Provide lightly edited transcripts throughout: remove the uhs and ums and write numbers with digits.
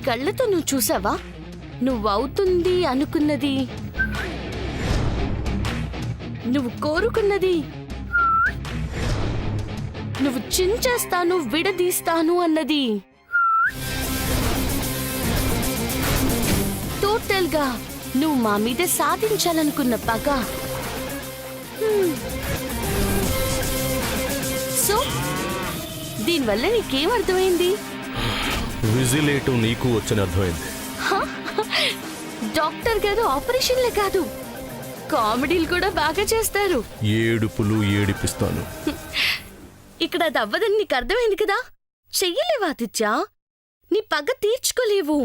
కళ్ళతో నువ్వు చూసావా? నువ్వవుతుంది అనుకున్నది, నువ్వు కోరుకున్నది, నువ్వు చించేస్తాను విడదీస్తాను అన్నది టోటల్ గా నువ్వు మా మీద సాధించాలనుకున్న పగ. సో దీనివల్ల నీకేం అర్థమైంది? విజిలేటు నీకు వచ్చని అర్థమైంది. డాక్టర్ గారు ఆపరేషన్లే కాదు, కామెడీలు కూడా బాగా చేస్తారు. ఏడుపులు ఏడిపిస్తాను. ఇక్కడ అది అవ్వదని నీకు అర్థమైంది కదా. చెయ్యలేవా ఆదిత్య? నీ పగ తీర్చుకోలేవు.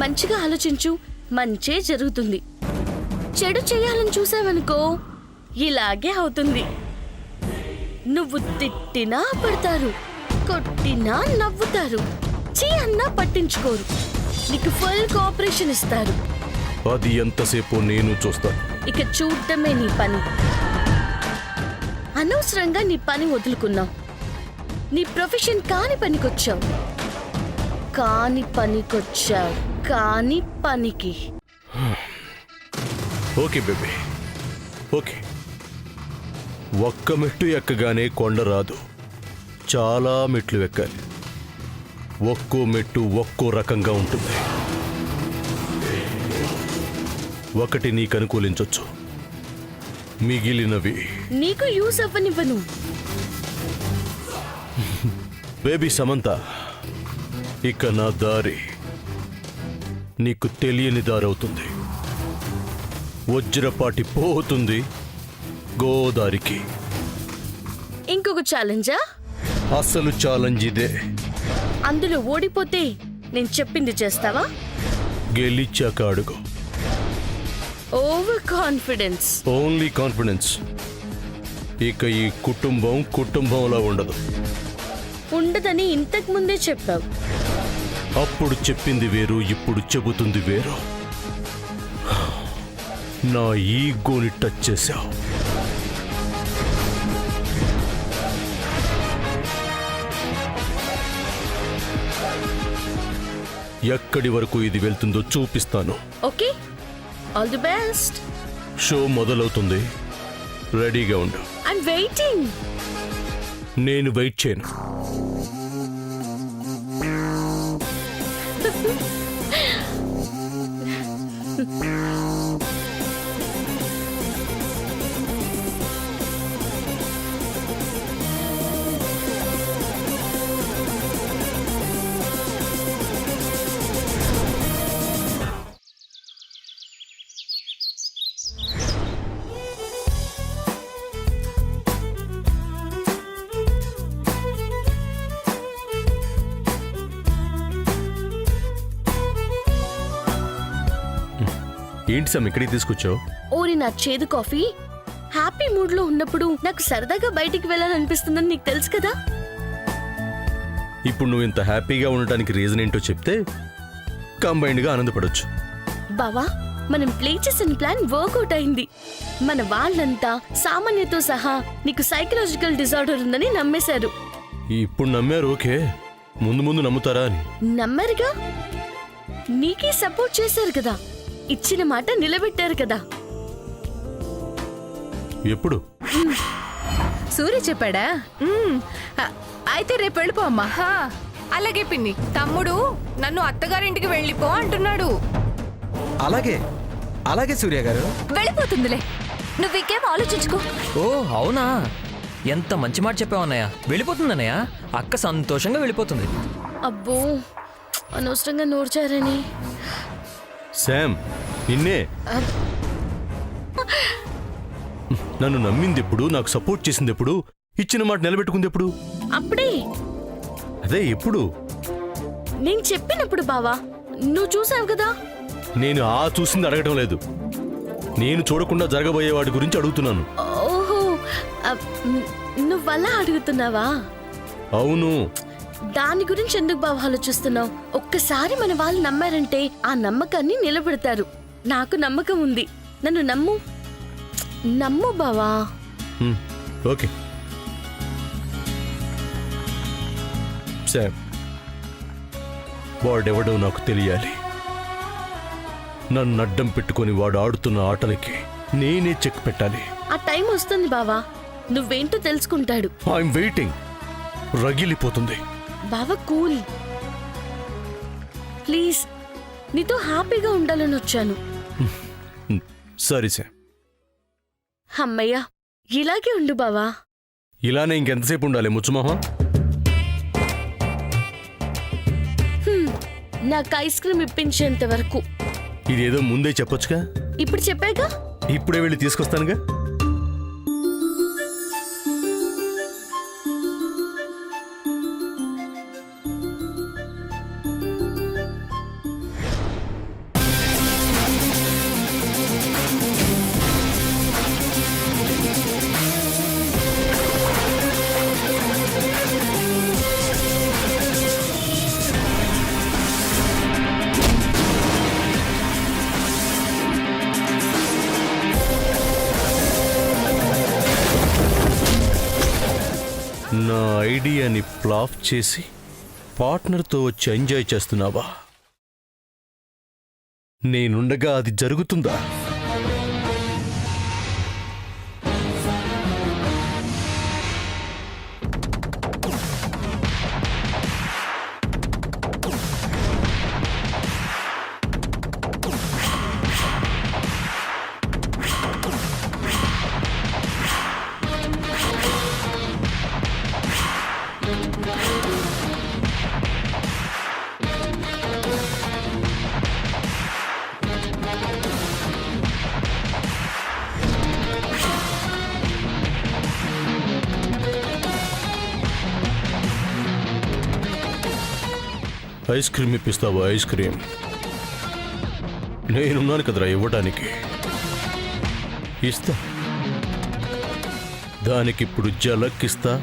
మంచిగా ఆలోచించు, మంచే జరుగుతుంది. చెడు చెయ్యాలని చూసావనుకో ఇలాగే అవుతుంది. నువ్వు తిట్టినా పడతారు, కొట్టినా నవ్వుతారు, చీ అన్నా పట్టించుకోరు. నీకు ఫుల్ కోఆపరేషన్ ఇస్తారు. అది ఎంతసేపు నేను చూస్తాను. ఇక చూడటమే నీ పని. అనవసరంగా నీ పని వదులుకున్నావు. నీ ప్రొఫెషన్ కాని పనికొచ్చావు. కాని పనికి. Okay baby, okay. ఒక్క మెట్టు ఎక్కగానే కొండ రాదు, చాలా మెట్లు ఎక్కాలి. ఒక్కో మెట్టు ఒక్కో రకంగా ఉంటుంది. ఒకటి నీకు అనుకూలించొచ్చు, మిగిలినవి నీకు యూస్ అవ్వనివ్వను. బేబీ సమంత, ఇక నా దారి నీకు తెలియని దారవుతుంది. వజ్రపాటి పోతుంది గోదారికి. ఇంకొక ఛాలెంజా? అసలు ఛాలెంజ్ ఇదే. అందులో ఓడిపోతే నేను చెప్పింది చేస్తావా? గెలిచాక అడుగు. Over confidence. Only confidence. ఇక ఈ కుటుంబంలా ఉండదు. ఉండదని ఇంతకు ముందే చెప్పావు. అప్పుడు చెప్పింది వేరు, ఇప్పుడు చెబుతుంది వేరు. నా ఈగోని టచ్ చేశావు. ఎక్కడి వరకు ఇది వెళ్తుందో చూపిస్తాను. Okay, all the best. Show మొదలవుతుంది, రెడీగా ఉండు. I'm waiting. నేను వెయిట్ చేయను. ఏంటి సమ్ ఇక్కడికి తీసుకొచ్చావు? ఓరి నా చేదు కాఫీ. హ్యాపీ మూడ్ లో ఉన్నప్పుడు నాకు సరదాగా బయటికి వెళ్ళాలనిపిస్తుందని నీకు తెలుసు కదా. ఇప్పుడు నువ్వు ఇంత హ్యాపీగా ఉండటానికి రీజన్ ఏంటో చెప్తే కంబైన్డ్ గా ఆనందపడొచ్చు. బావా, మనం ప్లే చేసిన ప్లాన్ వర్కౌట్ అయింది. మన వాళ్ళంతా సామాన్యతో సహా నీకు సైకలాజికల్ డిజార్డర్ ఉందని నమ్మేశారు. ఇప్పుడు నమ్మారు, ఓకే. ముందు నమ్ముతారా అని. నమ్మారుగా, నీకే సపోర్ట్ చేశారు కదా, ఇచ్చిన మాట నిలబెట్టారు కదా. ఎప్పుడు? సూర్య చెప్పాడా? అయితే రేపు వెళ్ళిపో అమ్మా. అలాగే పిన్ని. తమ్ముడు నన్ను అత్తగారింటికి వెళ్ళిపో అంటున్నాడు. అలాగే సూర్య గారు. వెళ్ళిపోతుందిలే, నువ్వు ఇంకేం ఆలోచించుకో. ఓ అవునా, ఎంత మంచి మాట చెప్పావన్నయ్య. వెళ్ళిపోతుందన్నయ్య, అక్క సంతోషంగా వెళ్ళిపోతుంది. అబ్బో, అనవసరంగా నోర్చారని. శామ్, నిన్నే. నన్ను నమ్మింది ఎప్పుడు, నాకు సపోర్ట్ చేసింది ఎప్పుడు, ఇచ్చిన మాట నిలబెట్టుకుంది ఎప్పుడు? అప్పుడే. అదే ఎప్పుడు? నేను చెప్పినప్పుడు బావా, నువ్వు చూసావు కదా. నేను చూసింది అడగటం లేదు, నేను చూడకుండా జరగబోయే వాడి గురించి అడుగుతున్నాను. ఓహో, నువ్వలా అడుగుతున్నావా? అవును. దాని గురించి ఎందుకు బావ ఆలోచిస్తున్నావు? ఒక్కసారి మన వాళ్ళు నమ్మారంటే ఆ నమ్మకాన్ని నిలబెడతారు. నాకు నమ్మకం ఉంది, నన్ను నమ్ము బావా. ఓకే శామ్, వాడెవడో నాకు తెలియాలి. నన్ను అడ్డం పెట్టుకొని వాడు ఆడుతున్న ఆటలకి నేనే చెక్ పెట్టాలి. ఆ టైం వస్తుంది బావా, నువ్వేంటో తెలుసుకుంటాడు. I'm waiting. రగిలిపోతుంది. బావా కూల్ ప్లీజ్, నీతో హ్యాపీగా ఉండాలని వచ్చాను. సరే సార్, అమ్మయ్యా, ఇలాగే ఉండు బావా. ఇలానే ఇంకెంతసేపు ఉండాలి ముచ్చుమోహ? నాకు ఐస్ క్రీమ్ ఇప్పించేంత వరకు. ఇదేదో ముందే చెప్పొచ్చుగా. ఇప్పుడు చెప్పాగా. ఇప్పుడే వెళ్ళి తీసుకొస్తానుగా. నా ఐడియాని ఫ్లాప్ చేసి పార్ట్నర్తో వచ్చి ఎంజాయ్ చేస్తున్నావా? నేనుండగా అది జరుగుతుందా? ఐస్ క్రీమ్ ఇప్పిస్తావా? ఐస్ క్రీమ్ నేనున్నాను కదరా ఇవ్వడానికి. ఇస్తా. దానికిప్పుడు జలక్కిస్తా,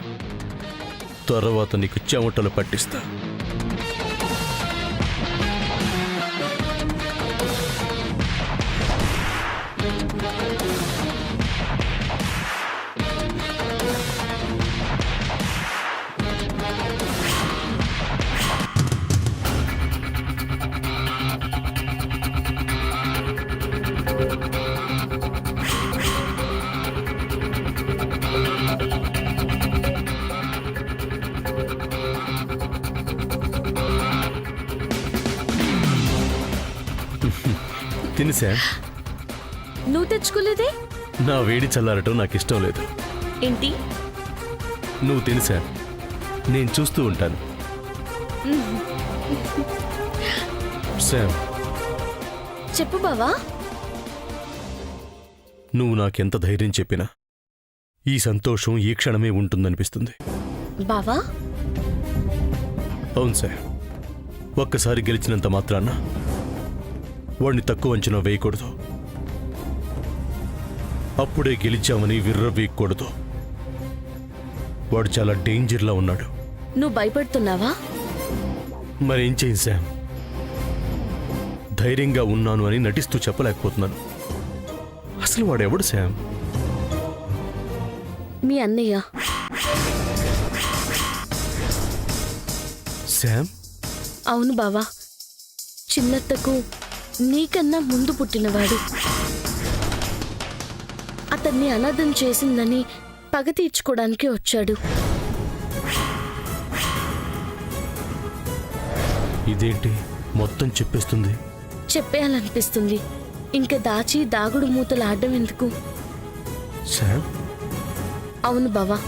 తర్వాత నీకు చెమటలు పట్టిస్తా. తినిసా? నువ్వు తెచ్చుకోలేదే? నా వేడి చల్లారటం నాకు ఇష్టం లేదు. ఏంటి? నువ్వు తినిసా, నేను చూస్తూ ఉంటాను. శామ్, చెప్పు బావా. నువ్వు నాకెంత ధైర్యం చెప్పినా ఈ సంతోషం ఈ క్షణమే ఉంటుందనిపిస్తుంది. బావా, అవును సార్. ఒక్కసారి గెలిచినంత మాత్రాన వాడిని తక్కువ అంచనా వేయకూడదు. అప్పుడే గెలిచామని విర్రవీయకూడదు. వాడు చాలా డేంజర్లా ఉన్నాడు. నువ్వు భయపడుతున్నావా? మరేం చేయి శామ్, ధైర్యంగా ఉన్నాను అని నటిస్తూ చెప్పలేకపోతున్నాను. అసలు వాడెవడు శామ్? మీ అన్నయ్య. శామ్? అవును బావా, చిన్నత్తకు నీకన్నా ముందు పుట్టినవాడు. అతన్ని అనాథం చేసిందని పగ తీర్చుకోవడానికి వచ్చాడు. ఇదేంటి మొత్తం చెప్పేస్తుంది? చెప్పేయాలనిపిస్తుంది. ఇంకా దాచి దాగుడు మూతలు ఆడడం ఎందుకు? శామ్? అవును బావా,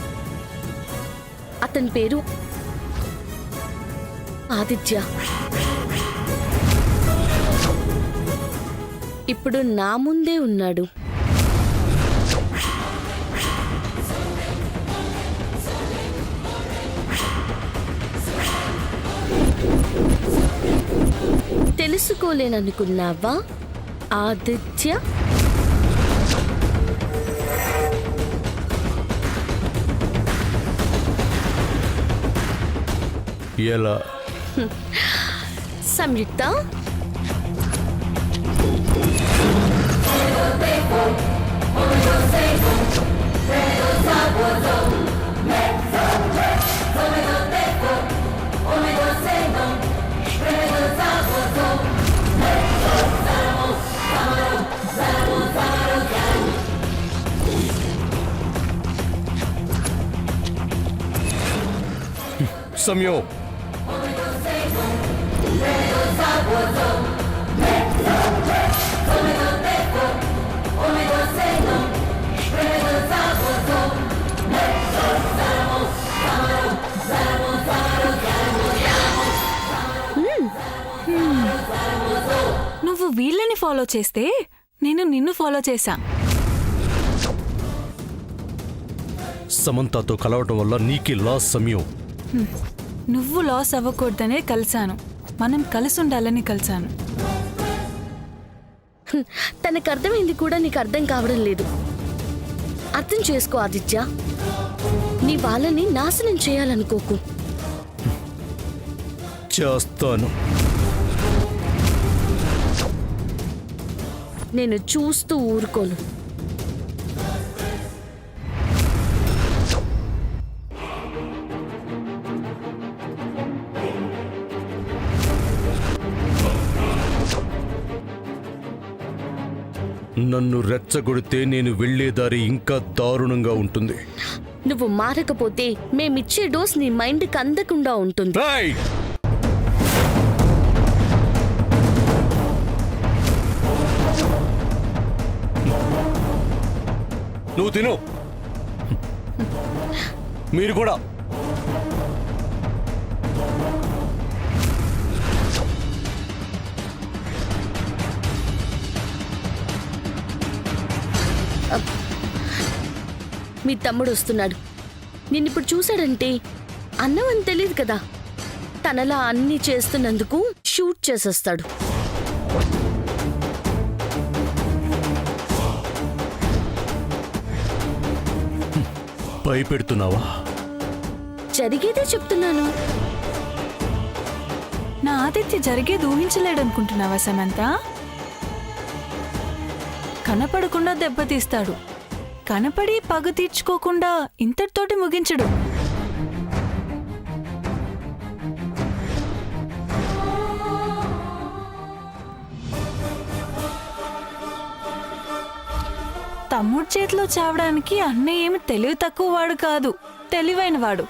అతని పేరు ఆదిత్య. ఇప్పుడు నా ముందే ఉన్నాడు. తెలుసుకోలేననుకున్నావా ఆదిత్య? ఎలా? సంయుక్త, సమయం. నువ్వు వీళ్ళని ఫాలో చేస్తే నేను నిన్ను ఫాలో చేశా. సమంతతో కలవటం వల్ల నీకే లాస్ సమయం. నువ్వు లాస్ అవ్వకూడదనే కలిశాను. మనం కలిసి ఉండాలని కలిశాను. తనకు అర్థమైంది కూడా నీకు అర్థం కావడం లేదు. అర్థం చేసుకో ఆదిత్య. నీ వాళ్ళని నాశనం చేయాలనుకోకు. చేస్తాను. నేను చూస్తూ ఊరుకోను. నన్ను రెచ్చగొడితే నేను వెళ్లే దారి ఇంకా దారుణంగా ఉంటుంది. నువ్వు మారకపోతే మేమిచ్చే డోస్ నీ మైండ్కి అందకుండా ఉంటుంది. రేయ్! నువ్వు తిను. మీరు కూడా. మీ తమ్ముడు వస్తున్నాడు. నిన్నిప్పుడు చూశాడంటే అన్నం అని తెలియదు కదా, తనలా అన్ని చేస్తున్నందుకు షూట్ చేసేస్తాడు. భయపెడుతున్నావా? జరిగేదే చెప్తున్నాను. నా ఆదిత్య జరిగేది ఊహించలేడనుకుంటున్నావా సమంత? కనపడకుండా దెబ్బతీస్తాడు. కనపడి పగ తీర్చుకోకుండా ఇంతటితోటి ముగించడు. తమ్ముడు చేతిలో చావడానికి అన్నయ్య ఏమి తెలివి తక్కువ వాడు కాదు, తెలివైన వాడు.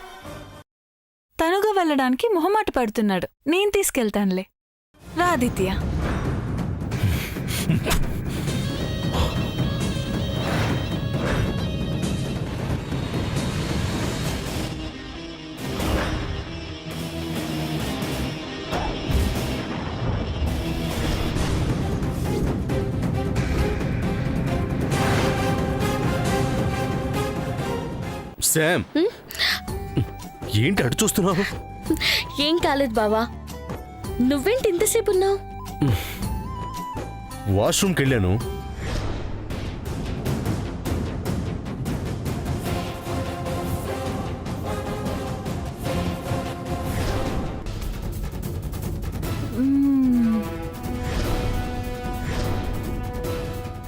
తనుగా వెళ్ళడానికి మొహమాట పడుతున్నాడు. నేను తీసుకెళ్తానులే. రా ఆదిత్య. శామ్, ఏంటి అటు చూస్తున్నావు? ఏం కాలేదు బావా. నువ్వేంటి ఇంతసేపు ఉన్నావు? వాష్రూమ్కి వెళ్ళాను.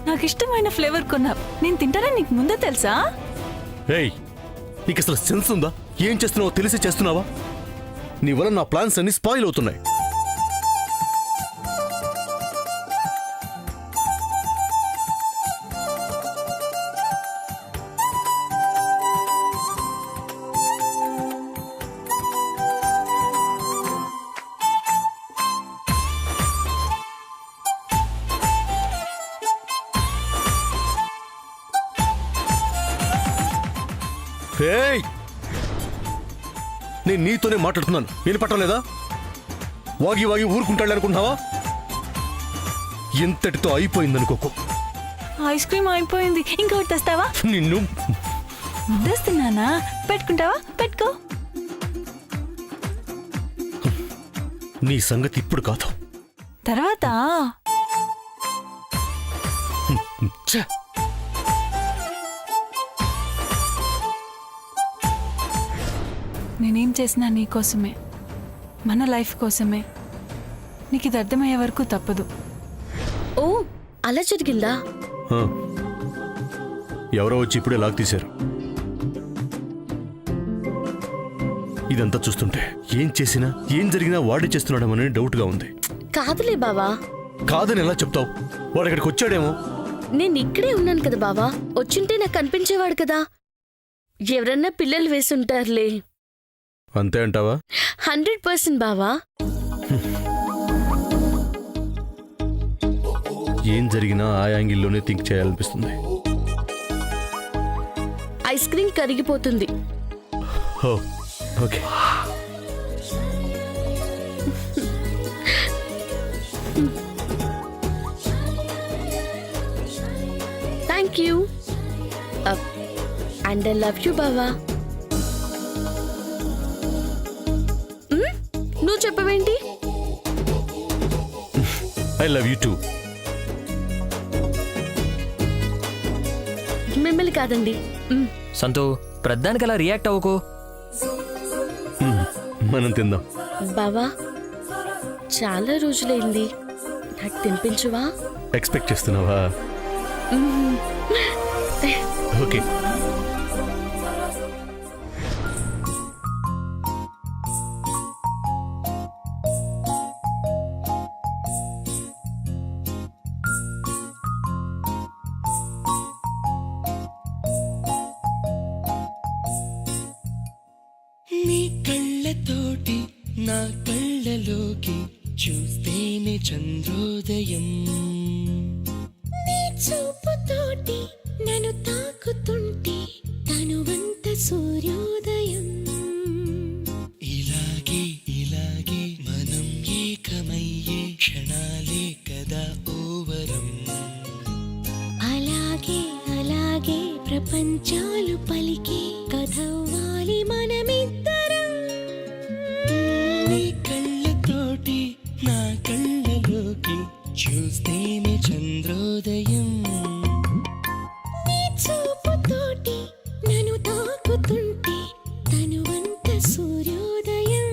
నాకు ఇష్టమైన ఫ్లేవర్ కొన్నా. నేను తింటానని నీకు ముందే తెలుసా? ఏయ్, నీకు అసలు సెన్స్ ఉందా? ఏం చేస్తున్నావో తెలిసి చేస్తున్నావా? నీ వల్ల నా ప్లాన్స్ అన్ని స్పాయిల్ అవుతున్నాయి. ఏయ్, నేను నీతోనే మాట్లాడుతున్నాను. వినపట్టలేదా? వాగి వాగి ఊరుకుంటాడు అనుకుంటున్నావా? ఇంతటితో అయిపోయిందనుకోకు. ఐస్ క్రీమ్ అయిపోయింది. ఇంకొకటి తెస్తావా? నిన్ను తెస్తున్నానా? పెట్టుకుంటావా? పెట్టుకో. నీ సంగతి ఇప్పుడు కాదు, తర్వాత ఛే! నేనేం చేసినా నీకోసమే, మన లైఫ్ కోసమే. నీకు ఇది అర్థమయ్యే వరకు తప్పదు. ఓ, అలా జరిగిందా? ఆ, ఎవరో వచ్చి ఇప్పుడే లాక్ తీశారు. ఇదంతా చూస్తుంటే ఏం చేసినా ఏం జరిగినా వాడే చేస్తున్నాడేమోనని డౌట్గా ఉంది. కాదులే బావా. కాదని ఎలా చెప్తావు? వాడు ఇక్కడికి వచ్చాడేమో. నేను ఇక్కడే ఉన్నాను కదా బావా. వచ్చుంటే నాకు కనిపించేవాడు కదా. ఎవరన్నా పిల్లలు వేసుంటారులే. అంతే అంటావా? 100% బావా. ఏం జరిగినా ఆ యాంగిల్లోనే థింక్ చేయాలనిపిస్తుంది. ఐస్ క్రీమ్ కరిగిపోతుంది. Oh okay. Thank you. And I love you బావా. నువ్వు చెప్పవేంటి? I love you too. మిమ్మల్ని కాదండి. సంతు ప్రద్దానికి అలా రియాక్ట్ అవ్వకు. మనం తిందాం. బావా చాలా రోజులైంది, నాకు తినిపించువా? ఎక్స్పెక్ట్ చేస్తున్నావా? ఓకే. నీ కళ్ళతోటి నా కళ్ళలోకి చూస్తేనే చంద్రోదయం. నీ చూపుతోటి నన్ను తాకుతుంటే తనువంత సూర్యోదయం. ఇలాగే ఇలాగే మనం ఏకమయ్యే క్షణాలే కదా ఓవరం. అలాగే అలాగే ప్రపంచాలు పలికే కథవ్వాలి మనమిద్దరం. నీ కళ్ళతోటి నా కళ్ళలోకి చూస్తేనే చంద్రోదయం. నీ చూపుతోటి నన్ను తాకుతుంటే తనువంత సూర్యోదయం.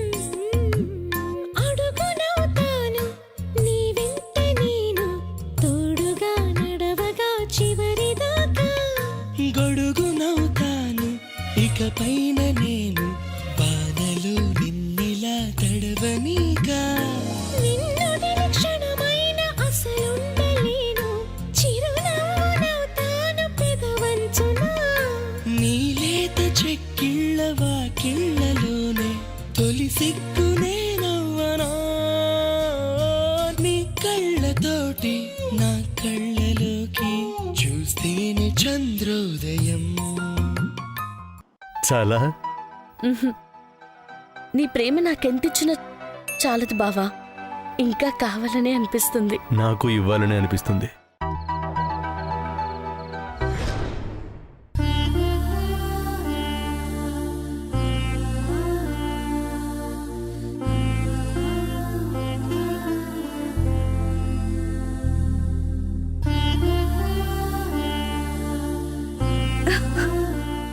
అడుగునవుతాను నీ వెంట నేను, తోడుగా నడవగా చివరిదాకా. గొడుగునవుతాను ఇకపైన నేను, బాధలు నిన్నిలా తడవనీగా. నిన్ను నిరీక్షణమైన అసలుండలేను, చిరునవ్వునవుతాను పెదవంచున. నీలేత చెక్కిళ్ళ వాకిళ్ళలోనే తొలి సిగ్గునే నవ్వనా. నీ కళ్ళతోటి నా కళ్ళలోకి చూస్తేనే చంద్రోదయం. చాలా నీ ప్రేమ నాకెంతిచ్చినా చాలదు బావా, ఇంకా కావాలనే అనిపిస్తుంది. నాకు ఇవ్వాలని అనిపిస్తుంది.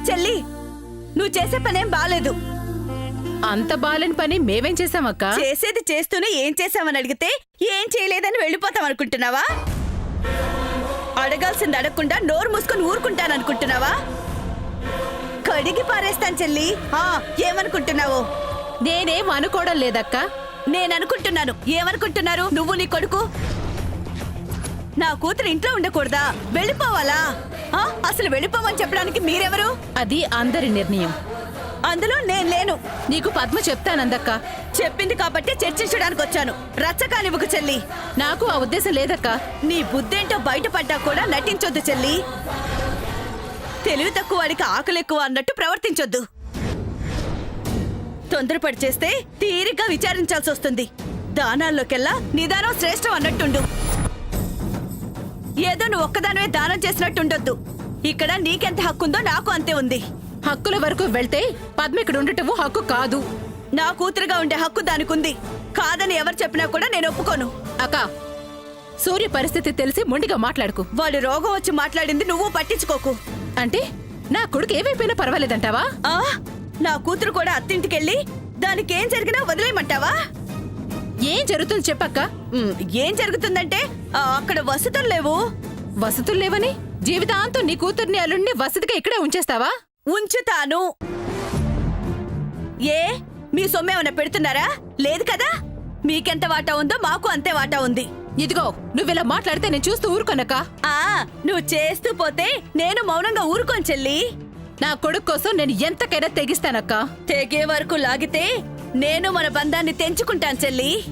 చెల్లి, నువ్వు చేసే పనేం బాలేదు. అంత బాలేని పని మేమేం చేసామక్క? చేసేది చేస్తూనే ఏం చేసామని అడిగితే ఏం చేయలేదని వెళ్ళిపోతాం అనుకుంటున్నావా? అడగాల్సింది అడగకుండా నోరు మూసుకొని ఊరుకుంటాననుకుంటున్నావా? కడిగి పారేస్తాను చెల్లి. ఏమనుకుంటున్నావు? నేనేం అనుకోవడం లేదక్క. నేననుకుంటున్నాను. ఏమనుకుంటున్నారు నువ్వు నీ కొడుకు? నా కూతురు ఇంట్లో ఉండకూడదా? వెళ్ళిపోవాలా? అసలు వెళ్ళిపోమని చెప్పడానికి మీరెవరు? అది అందరి నిర్ణయం, అందులో నేను లేను. నీకు పద్మ చెప్తానందక్క. చెప్పింది కాబట్టి చర్చించడానికి వచ్చాను. రచ్చకానివ్వకు చెల్లి. నాకు ఆ ఉద్దేశం లేదక్క. నీ బుద్ధేంటో బయటపడ్డా కూడా నటించొద్దు చెల్లి. తెలివి తక్కువ వాడికి ఆకలి ఎక్కువ అన్నట్టు ప్రవర్తించొద్దు. తొందరపడి చేస్తే తీరిగ్గా విచారించాల్సి వస్తుంది. దానాల్లోకెల్లా నిదానం శ్రేష్టం అన్నట్టుండు. ఏదో నువ్వు ఒక్కదానివే దానం చేసినట్టుండొద్దు. ఇక్కడ నీకెంత హక్కుందో నాకు అంతే ఉంది. హక్కుల వరకు వెళ్తే పద్మ ఇక్కడ ఉండటం హక్కు కాదు. నా కూతురుగా ఉండే హక్కు దానికుంది. కాదని ఎవరు చెప్పినా కూడా నేను ఒప్పుకోను. అక్క, సూర్య పరిస్థితి తెలిసి మొండిగా మాట్లాడుకు. వాడి రోగం వచ్చి మాట్లాడింది నువ్వు పట్టించుకోకు. అంటే నా కొడుకు ఏమైపోయినా పర్వాలేదంటావా? నా కూతురు కూడా అత్తింటికెళ్ళి దానికేం జరిగినా వదిలేయమంటావా? ఏం జరుగుతుంది చెప్పక్క. ఏం జరుగుతుందంటే అక్కడ వసతులు లేవు. వసతులు లేవని జీవితాంతం నీ కూతుర్ని అల్లుడిని వసతిగా ఇక్కడే ఉంచేస్తావా? ఉంచుతాను. ఏ మీ సొమ్మేమన్నా పెడుతున్నారా? లేదు కదా. మీకెంత వాటా ఉందో మాకు అంతే వాటా ఉంది. ఇదిగో నువ్విలా మాట్లాడితే నేను చూస్తూ ఊరుకోనక్క. నువ్వు చేస్తూ పోతే నేను మౌనంగా ఊరుకోను చెల్లి. నా కొడుకు కోసం నేను ఎంతకైనా తెగిస్తానక్క. తెగే వరకు లాగితే నేను మన బంధాన్ని తెంచుకుంటాను చెల్లి.